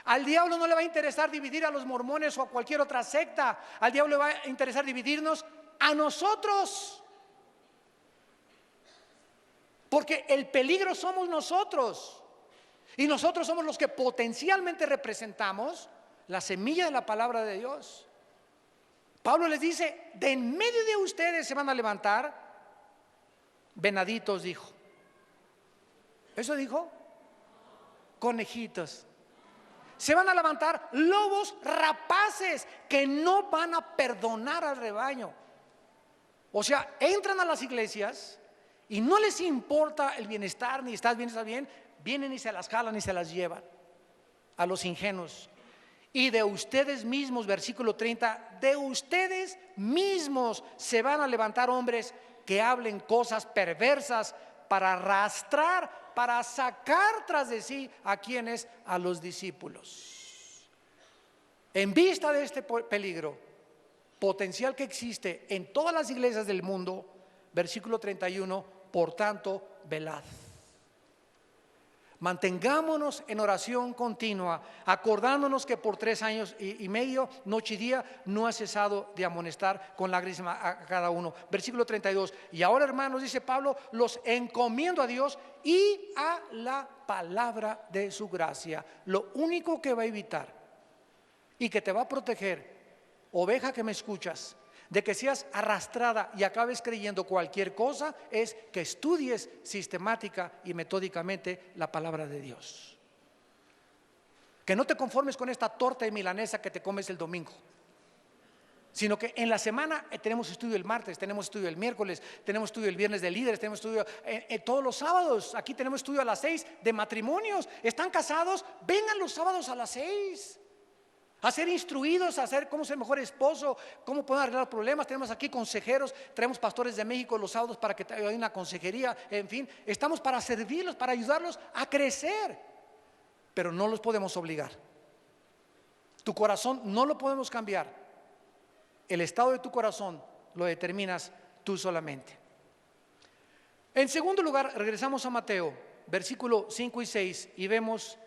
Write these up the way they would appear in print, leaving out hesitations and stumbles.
Al diablo no le va a interesar dividir a los mormones o a cualquier otra secta. Al diablo le va a interesar dividirnos a nosotros. Porque el peligro somos nosotros. Y nosotros somos los que potencialmente representamos la semilla de la palabra de Dios. Pablo les dice: de en medio de ustedes se van a levantar venaditos, dijo. ¿Eso dijo? Conejitos. Se van a levantar lobos rapaces que no van a perdonar al rebaño. O sea, entran a las iglesias y no les importa el bienestar, ni estás bien, vienen y se las jalan y se las llevan a los ingenuos. Y de ustedes mismos, versículo 30, de ustedes mismos se van a levantar hombres que hablen cosas perversas para arrastrar, para sacar tras de sí a quienes, a los discípulos. En vista de este peligro potencial que existe en todas las iglesias del mundo, versículo 31, por tanto, velad. Mantengámonos en oración continua, acordándonos que por 3 años y medio, noche y día, no ha cesado de amonestar con lágrimas a cada uno. Versículo 32. Y ahora, hermanos, dice Pablo, los encomiendo a Dios y a la palabra de su gracia. Lo único que va a evitar y que te va a proteger, oveja que me escuchas, de que seas arrastrada y acabes creyendo cualquier cosa, es que estudies sistemática y metódicamente la palabra de Dios. Que no te conformes con esta torta de milanesa que te comes el domingo, sino que en la semana tenemos estudio el martes, tenemos estudio el miércoles, tenemos estudio el viernes de líderes, tenemos estudio todos los sábados. Aquí tenemos estudio a las 6 de matrimonios. ¿Están casados? Vengan los sábados a las 6 a ser instruidos, a ser cómo ser mejor esposo, cómo pueden arreglar problemas. Tenemos aquí consejeros, traemos pastores de México los sábados para que te hagan una consejería. En fin, estamos para servirlos, para ayudarlos a crecer, pero no los podemos obligar. Tu corazón no lo podemos cambiar. El estado de tu corazón lo determinas tú solamente. En segundo lugar, regresamos a Mateo, versículo 5 y 6, y vemos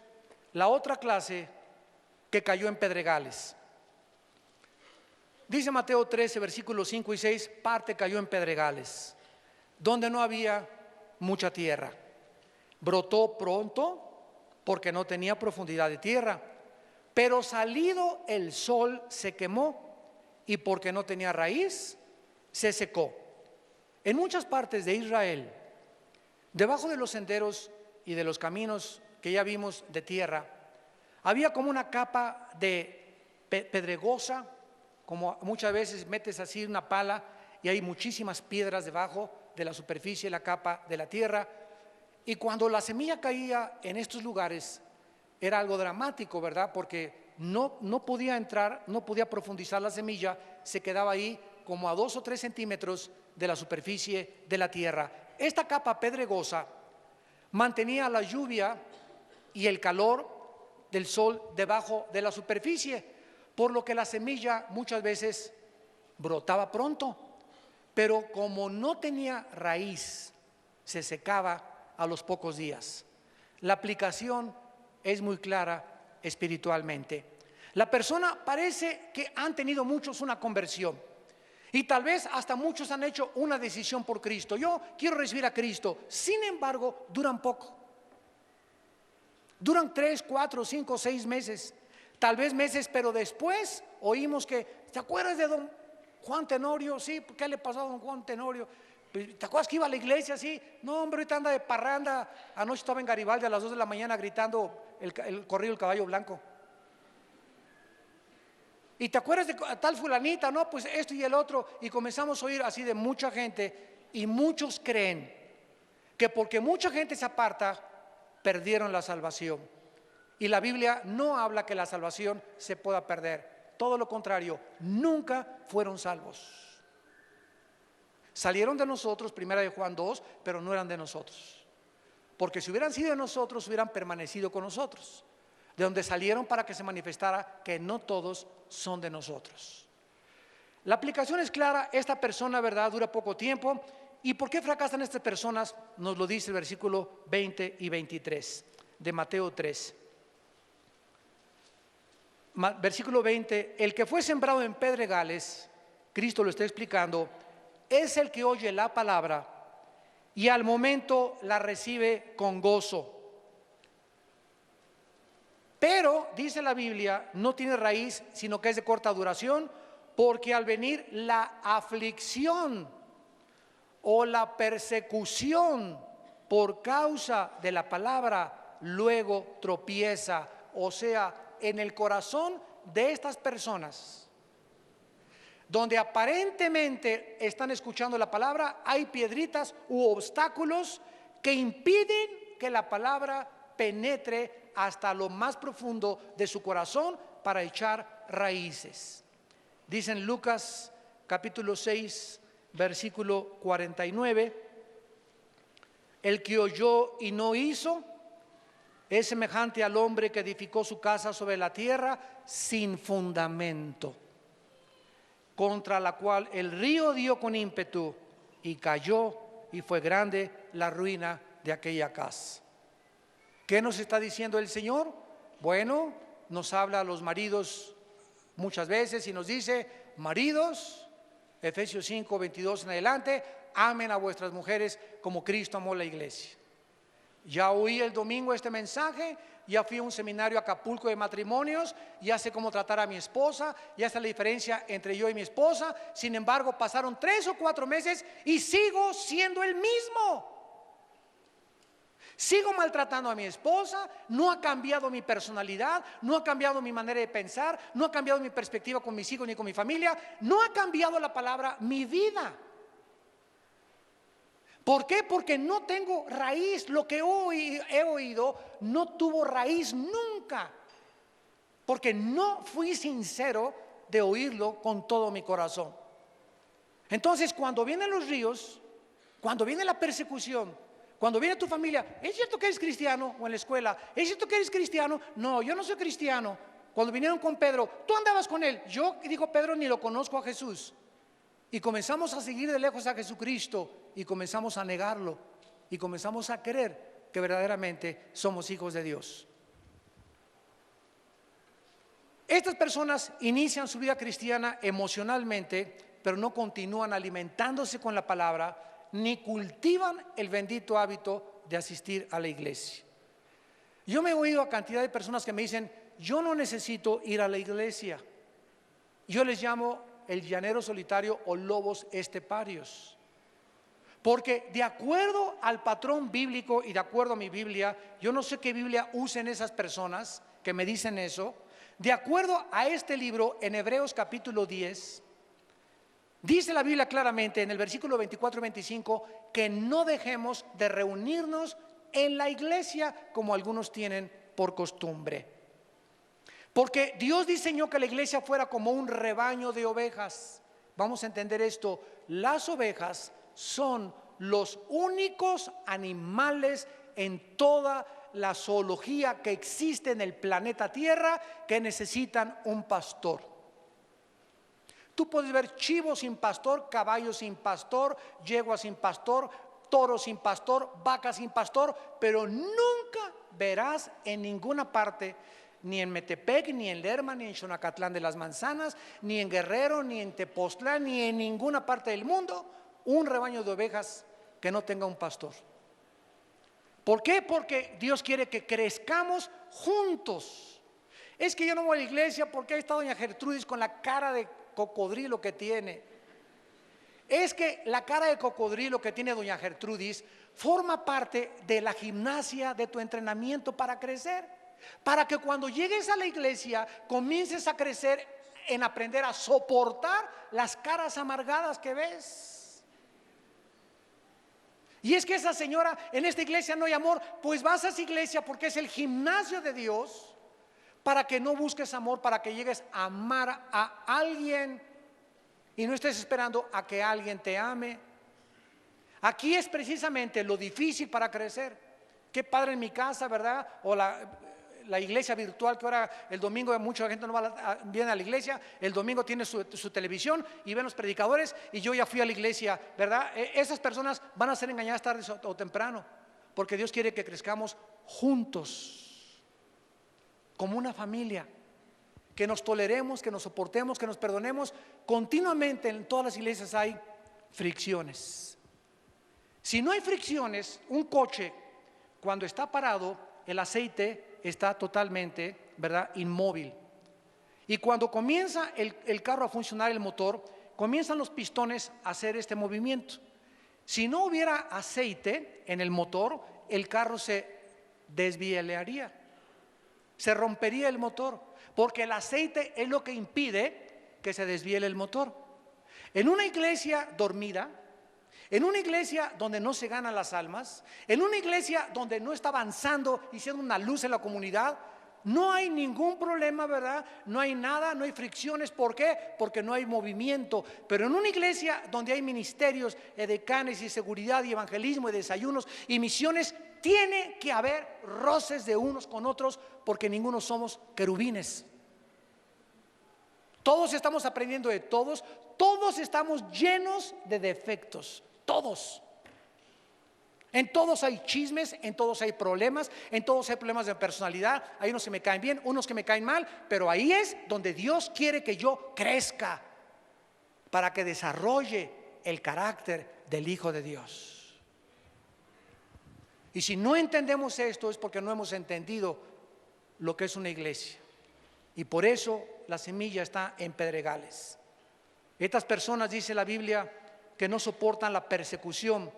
la otra clase que cayó en pedregales. Dice Mateo 13, versículos 5 y 6, parte cayó en pedregales, donde no había mucha tierra. Brotó pronto porque no tenía profundidad de tierra, pero salido el sol se quemó, y porque no tenía raíz, se secó. En muchas partes de Israel, debajo de los senderos y de los caminos que ya vimos de tierra, había como una capa de pedregosa, como muchas veces metes así una pala y hay muchísimas piedras debajo de la superficie de la capa de la tierra. Y cuando la semilla caía en estos lugares era algo dramático, ¿verdad? Porque no podía entrar, no podía profundizar la semilla, se quedaba ahí como a 2 o 3 centímetros de la superficie de la tierra. Esta capa pedregosa mantenía la lluvia y el calor del sol debajo de la superficie, por lo que la semilla muchas veces brotaba pronto, pero como no tenía raíz, se secaba a los pocos días. La aplicación es muy clara espiritualmente. La persona parece que han tenido muchos una conversión, y tal vez hasta muchos han hecho una decisión por Cristo. Yo quiero recibir a Cristo. Sin embargo, duran poco. Duran 3, 4, 5, 6 meses, tal vez meses, pero después oímos que, ¿te acuerdas de don Juan Tenorio? Sí, ¿qué le pasó a don Juan Tenorio? ¿Te acuerdas que iba a la iglesia? Sí, no, hombre, ahorita anda de parranda. Anoche estaba en Garibaldi a las 2 de la mañana gritando el corrido del caballo blanco. ¿Y te acuerdas de tal fulanita? No, pues esto y el otro. Y comenzamos a oír así de mucha gente, y muchos creen que porque mucha gente se aparta, perdieron la salvación. Y la Biblia no habla que la salvación se pueda perder. Todo lo contrario, nunca fueron salvos. Salieron de nosotros, primera de Juan 2, pero no eran de nosotros. Porque si hubieran sido de nosotros, hubieran permanecido con nosotros. De donde salieron para que se manifestara que no todos son de nosotros. La aplicación es clara. Esta persona, ¿verdad?, dura poco tiempo. ¿Y por qué fracasan estas personas? Nos lo dice el versículo 20 y 23 de Mateo 3. Versículo 20, el que fue sembrado en pedregales, Cristo lo está explicando, es el que oye la palabra y al momento la recibe con gozo. Pero, dice la Biblia, no tiene raíz, sino que es de corta duración, porque al venir la aflicción o la persecución por causa de la palabra, luego tropieza, o sea, en el corazón de estas personas, donde aparentemente están escuchando la palabra, hay piedritas u obstáculos que impiden que la palabra penetre hasta lo más profundo de su corazón para echar raíces. Dice en Lucas capítulo 6, versículo 49, el que oyó y no hizo es semejante al hombre que edificó su casa sobre la tierra sin fundamento, contra la cual el río dio con ímpetu y cayó, y fue grande la ruina de aquella casa. ¿Qué nos está diciendo el Señor? Bueno, nos habla a los maridos muchas veces y nos dice: maridos, Efesios 5, 22 en adelante, amen a vuestras mujeres como Cristo amó la iglesia. Ya oí el domingo este mensaje, ya fui a un seminario a Acapulco de matrimonios, ya sé cómo tratar a mi esposa, ya está la diferencia entre yo y mi esposa. Sin embargo, pasaron 3 o 4 meses y sigo siendo el mismo. Sigo maltratando a mi esposa, no ha cambiado mi personalidad, no ha cambiado mi manera de pensar, no ha cambiado mi perspectiva con mis hijos ni con mi familia, no ha cambiado la palabra mi vida. ¿Por qué? Porque no tengo raíz. Lo que hoy he oído no tuvo raíz nunca, porque no fui sincero de oírlo con todo mi corazón. Entonces, cuando vienen los ríos, cuando viene la persecución, cuando viene tu familia: ¿es cierto que eres cristiano? O en la escuela: ¿es cierto que eres cristiano? No, yo no soy cristiano. Cuando vinieron con Pedro: tú andabas con él. Yo, dijo Pedro, ni lo conozco a Jesús. Y comenzamos a seguir de lejos a Jesucristo y comenzamos a negarlo y comenzamos a creer que verdaderamente somos hijos de Dios. Estas personas inician su vida cristiana emocionalmente, pero no continúan alimentándose con la palabra ni cultivan el bendito hábito de asistir a la iglesia. Yo me he oído a cantidad de personas que me dicen: yo no necesito ir a la iglesia. Yo les llamo el llanero solitario o lobos esteparios, porque de acuerdo al patrón bíblico y de acuerdo a mi Biblia, yo no sé qué Biblia usen esas personas que me dicen eso. De acuerdo a este libro, en Hebreos capítulo 10, dice la Biblia claramente en el versículo 24 y 25 que no dejemos de reunirnos en la iglesia como algunos tienen por costumbre. Porque Dios diseñó que la iglesia fuera como un rebaño de ovejas. Vamos a entender esto: las ovejas son los únicos animales en toda la zoología que existe en el planeta Tierra que necesitan un pastor. Tú puedes ver chivos sin pastor, caballos sin pastor, yeguas sin pastor, toros sin pastor, vacas sin pastor, pero nunca verás en ninguna parte, ni en Metepec, ni en Lerma, ni en Xonacatlán de las Manzanas, ni en Guerrero, ni en Tepoztlán, ni en ninguna parte del mundo, un rebaño de ovejas que no tenga un pastor. ¿Por qué? Porque Dios quiere que crezcamos juntos. Es que yo no voy a la iglesia porque ahí está doña Gertrudis con la cara de cocodrilo que tiene. Es que la cara de cocodrilo que tiene doña Gertrudis forma parte de la gimnasia de tu entrenamiento para crecer. Para que cuando llegues a la iglesia comiences a crecer en aprender a soportar las caras amargadas que ves. Y es que esa señora: en esta iglesia no hay amor. Pues vas a esa iglesia porque es el gimnasio de Dios, para que no busques amor, para que llegues a amar a alguien y no estés esperando a que alguien te ame. Aquí es precisamente lo difícil para crecer. Qué padre en mi casa, ¿verdad? O la iglesia virtual, que ahora el domingo mucha gente no viene a la iglesia, el domingo tiene su televisión y ven los predicadores, y yo ya fui a la iglesia, ¿verdad? Esas personas van a ser engañadas tarde o temprano, porque Dios quiere que crezcamos juntos, como una familia. que nos toleremos, que nos soportemos, que nos perdonemos. Continuamente en todas las iglesias hay fricciones. Si no hay fricciones, un coche cuando está parado, el aceite está totalmente, ¿verdad?, inmóvil. Y cuando comienza el carro a funcionar, el motor, comienzan los pistones a hacer este movimiento. Si no hubiera aceite en el motor, el carro se desvielaría, se rompería el motor, porque el aceite es lo que impide que se desviele el motor. En una iglesia dormida, en una iglesia donde no se ganan las almas, en una iglesia donde no está avanzando y siendo una luz en la comunidad, no hay ningún problema, ¿verdad? No hay nada, no hay fricciones. ¿Por qué? Porque no hay movimiento. Pero en una iglesia donde hay ministerios, edecanes y seguridad y evangelismo y desayunos y misiones, tiene que haber roces de unos con otros, porque ninguno somos querubines. Todos estamos aprendiendo de todos, todos estamos llenos de defectos, todos. En todos hay chismes, en todos hay problemas, en todos hay problemas de personalidad. Hay unos que me caen bien, unos que me caen mal, pero ahí es donde Dios quiere que yo crezca, para que desarrolle el carácter del Hijo de Dios. Y si no entendemos esto, es porque no hemos entendido lo que es una iglesia. Y por eso la semilla está en pedregales. Estas personas, dice la Biblia, que no soportan la persecución,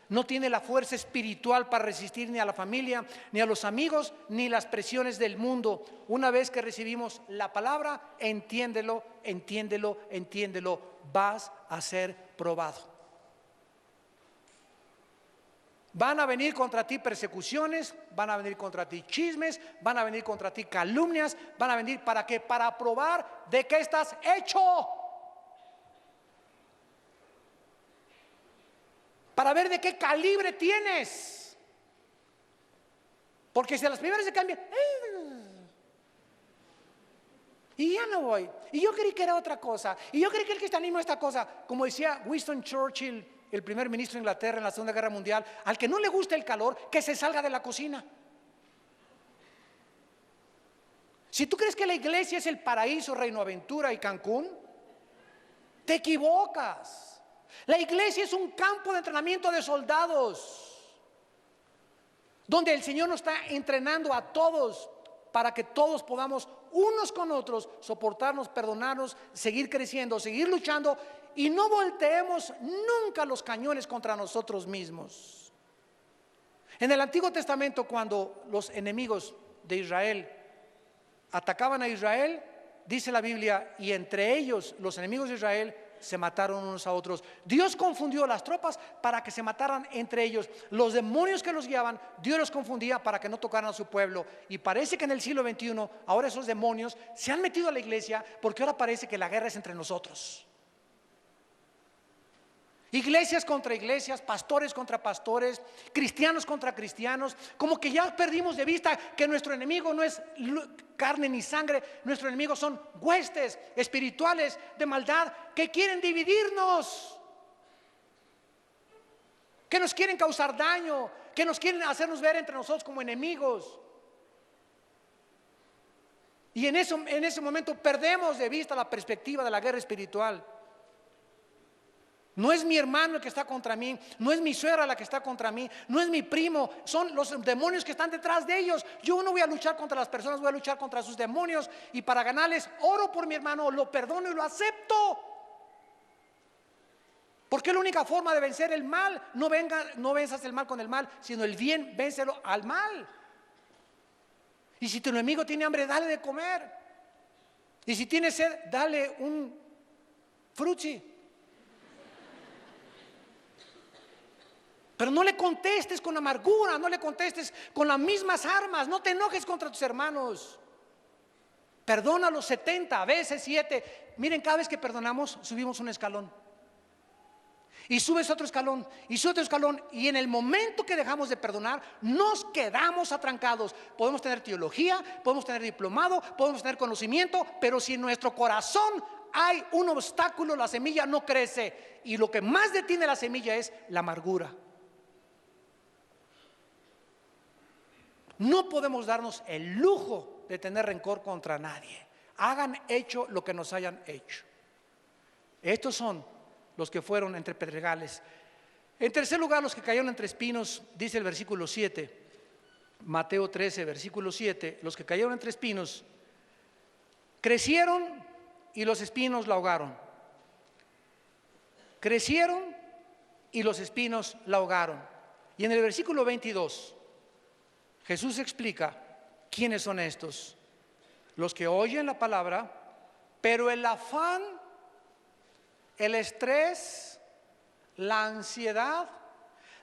no tiene la fuerza espiritual para resistir ni a la familia, ni a los amigos, ni las presiones del mundo. Una vez que recibimos la palabra, entiéndelo, entiéndelo, entiéndelo, vas a ser probado. Van a venir contra ti persecuciones, van a venir contra ti chismes, van a venir contra ti calumnias, van a venir ¿para qué? Para probar de qué estás hecho. Para ver de qué calibre tienes. Porque si a las primeras se cambian, y ya no voy, y yo creí que era otra cosa, y yo creí que el cristianismo es esta cosa. Como decía Winston Churchill, el primer ministro de Inglaterra en la Segunda Guerra Mundial, al que no le guste el calor, que se salga de la cocina. Si tú crees que la iglesia es el paraíso, Reino Aventura y Cancún, te equivocas. La iglesia es un campo de entrenamiento de soldados, donde el Señor nos está entrenando a todos para que todos podamos unos con otros soportarnos, perdonarnos, seguir creciendo, seguir luchando, y no volteemos nunca los cañones contra nosotros mismos. En el Antiguo Testamento, cuando los enemigos de Israel atacaban a Israel, dice la Biblia, y entre ellos, los enemigos de Israel, se mataron unos a otros. Dios confundió las tropas para que se mataran entre ellos. Los demonios que los guiaban, Dios los confundía para que no tocaran a su pueblo. Y parece que en el siglo XXI, ahora esos demonios se han metido a la iglesia, porque ahora parece que la guerra es entre nosotros. Iglesias contra iglesias, pastores contra pastores, cristianos contra cristianos. Como que ya perdimos de vista que nuestro enemigo no es carne ni sangre. Nuestro enemigo son huestes espirituales de maldad que quieren dividirnos, que nos quieren causar daño, que nos quieren hacernos ver entre nosotros como enemigos. Y en ese momento perdemos de vista la perspectiva de la guerra espiritual. No es mi hermano el que está contra mí, no es mi suegra la que está contra mí, no es mi primo, son los demonios que están detrás de ellos. Yo no voy a luchar contra las personas, voy a luchar contra sus demonios, y para ganarles oro por mi hermano, lo perdono y lo acepto. Porque es la única forma de vencer el mal. No venzas el mal con el mal, sino el bien, vénselo al mal. Y si tu enemigo tiene hambre, dale de comer. Y si tiene sed, dale un frutti. Pero no le contestes con amargura, no le contestes con las mismas armas, no te enojes contra tus hermanos. Perdona los 70 veces 7. Miren, cada vez que perdonamos, subimos un escalón. Y subes otro escalón, y subes otro escalón. Y en el momento que dejamos de perdonar, nos quedamos atrancados. Podemos tener teología, podemos tener diplomado, podemos tener conocimiento, pero si en nuestro corazón hay un obstáculo, la semilla no crece. Y lo que más detiene la semilla es la amargura. No podemos darnos el lujo de tener rencor contra nadie. hagan hecho lo que nos hayan hecho. Estos son los que fueron entre pedregales. En tercer lugar, los que cayeron entre espinos, dice el versículo 7, Mateo 13, versículo 7, los que cayeron entre espinos, crecieron y los espinos la ahogaron. Crecieron y los espinos la ahogaron. Y en el versículo 22, Jesús explica quiénes son estos. Los que oyen la palabra, pero el afán, el estrés, la ansiedad,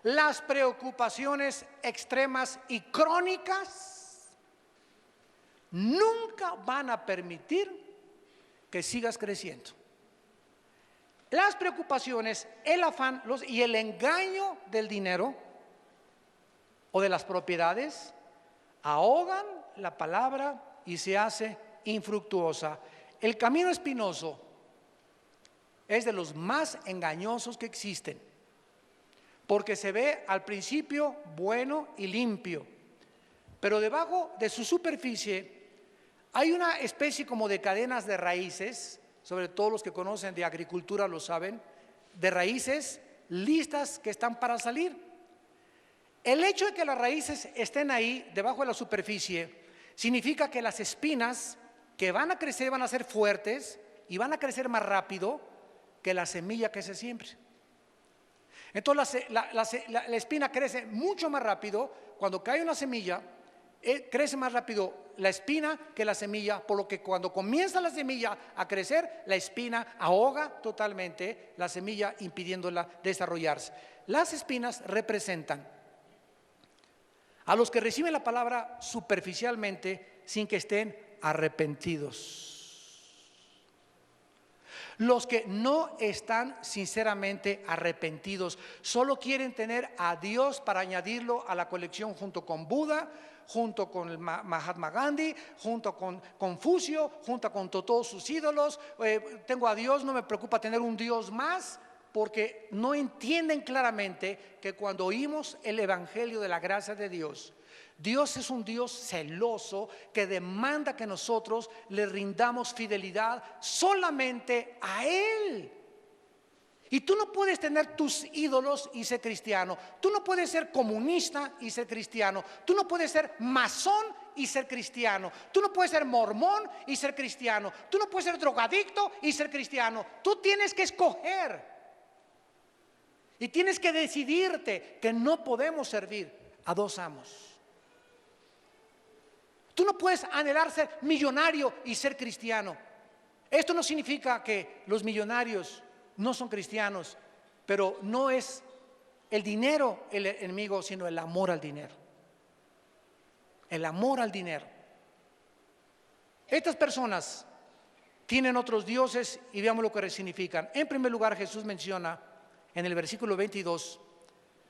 las preocupaciones extremas y crónicas nunca van a permitir que sigas creciendo. Las preocupaciones, el afán y el engaño del dinero o de las propiedades ahogan la palabra y se hace infructuosa. El camino espinoso es de los más engañosos que existen, porque se ve al principio bueno y limpio, pero debajo de su superficie hay una especie como de cadenas de raíces, sobre todo los que conocen de agricultura lo saben, de raíces listas que están para salir. El hecho de que las raíces estén ahí debajo de la superficie significa que las espinas que van a crecer van a ser fuertes y van a crecer más rápido que la semilla que se siembre. Entonces la espina crece mucho más rápido. Cuando cae una semilla, crece más rápido la espina que la semilla, por lo que cuando comienza la semilla a crecer, la espina ahoga totalmente la semilla, impidiéndola desarrollarse. Las espinas representan a los que reciben la palabra superficialmente sin que estén arrepentidos. Los que no están sinceramente arrepentidos, solo quieren tener a Dios para añadirlo a la colección junto con Buda, junto con el Mahatma Gandhi, junto con Confucio, junto con todos sus ídolos. Tengo a Dios, no me preocupa tener un Dios más, porque no entienden claramente que cuando oímos el evangelio de la gracia de Dios, Dios es un Dios celoso que demanda que nosotros le rindamos fidelidad solamente a Él. Y tú no puedes tener tus ídolos y ser cristiano. Tú no puedes ser comunista y ser cristiano. Tú no puedes ser masón y ser cristiano. Tú no puedes ser mormón y ser cristiano. Tú no puedes ser drogadicto y ser cristiano. Tú tienes que escoger. Y tienes que decidirte que no podemos servir a dos amos. Tú no puedes anhelar ser millonario y ser cristiano. Esto no significa que los millonarios no son cristianos, pero no es el dinero el enemigo, sino el amor al dinero. El amor al dinero. Estas personas tienen otros dioses y veamos lo que significan. En primer lugar, Jesús menciona en el versículo 22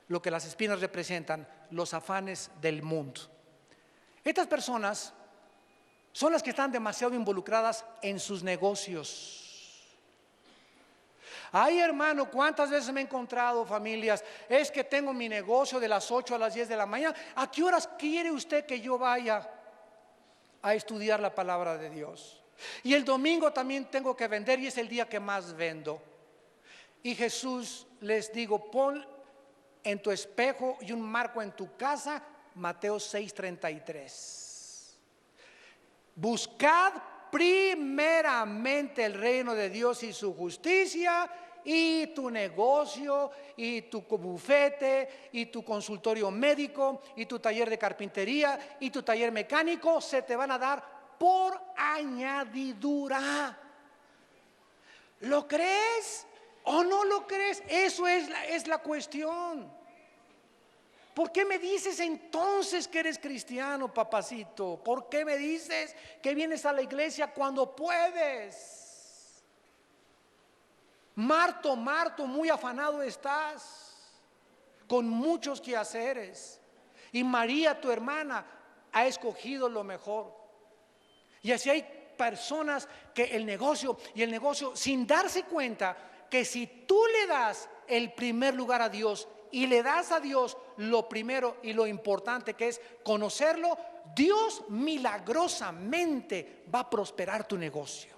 lo que las espinas representan: los afanes del mundo. Estas personas son las que están demasiado involucradas en sus negocios. Ay, hermano, ¿cuántas veces me he encontrado familias? Es que tengo mi negocio de las 8 a las 10 de la mañana. ¿A qué horas quiere usted que yo vaya a estudiar la palabra de Dios? Y el domingo también tengo que vender y es el día que más vendo. Y Jesús les digo, pon en tu espejo y un marco en tu casa, Mateo 6:33. Buscad primeramente el reino de Dios y su justicia, y tu negocio, y tu bufete, y tu consultorio médico, y tu taller de carpintería, y tu taller mecánico se te van a dar por añadidura. ¿Lo crees o no lo crees? Eso es la cuestión. ¿Por qué me dices entonces que eres cristiano, papacito? ¿Por qué me dices que vienes a la iglesia cuando puedes? Marto, muy afanado estás, con muchos quehaceres. Y María, tu hermana, ha escogido lo mejor. Y así hay personas que el negocio, sin darse cuenta que si tú le das el primer lugar a Dios y le das a Dios lo primero y lo importante, que es conocerlo, Dios milagrosamente va a prosperar tu negocio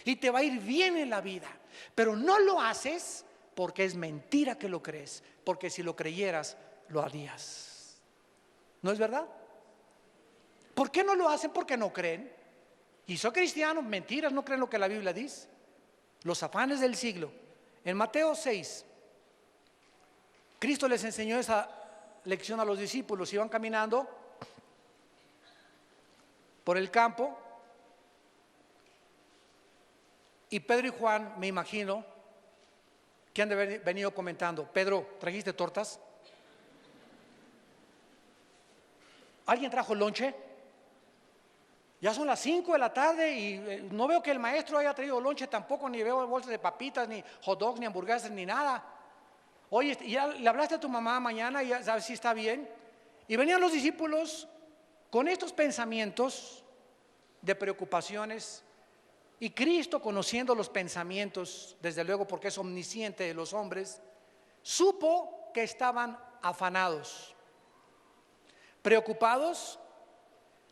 y te va a ir bien en la vida, pero no lo haces porque es mentira que lo crees, porque si lo creyeras lo harías. ¿No es verdad? ¿Por qué no lo hacen? Porque no creen. Y son cristianos, mentiras, no creen lo que la Biblia dice. Los afanes del siglo. En Mateo 6, Cristo les enseñó esa lección a los discípulos. Iban caminando por el campo y Pedro y Juan, me imagino, que han de haber venido comentando: Pedro, ¿trajiste tortas? ¿Alguien trajo lonche? Ya son las 5 de la tarde y no veo que el maestro haya traído lonche tampoco, ni veo bolsas de papitas, ni hot dogs, ni hamburguesas, ni nada. Oye, ¿ya le hablaste a tu mamá mañana? ¿Ya sabes si está bien? Y venían los discípulos con estos pensamientos de preocupaciones, y Cristo, conociendo los pensamientos, desde luego porque es omnisciente de los hombres, supo que estaban afanados, preocupados.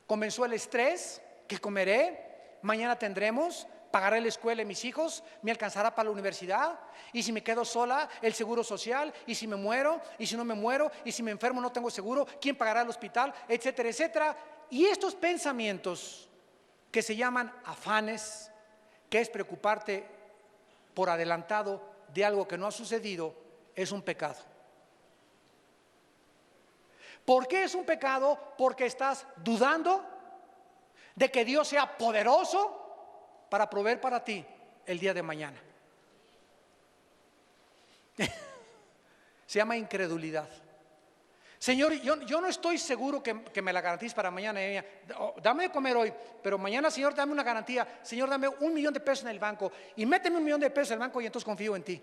Comenzó el estrés: ¿qué comeré? Mañana tendremos, pagaré la escuela de mis hijos, me alcanzará para la universidad, y si me quedo sola, el seguro social, y si me muero, y si no me muero, y si me enfermo no tengo seguro, ¿quién pagará el hospital? Etcétera, etcétera. Y estos pensamientos que se llaman afanes, que es preocuparte por adelantado de algo que no ha sucedido, es un pecado. ¿Por qué es un pecado? Porque estás dudando de que Dios sea poderoso para proveer para ti el día de mañana. Se llama incredulidad. Señor, yo no estoy seguro que me la garantices para mañana. Dame de comer hoy, pero mañana, Señor, dame una garantía. Señor, dame $1,000,000 en el banco y méteme $1,000,000 en el banco y entonces confío en ti.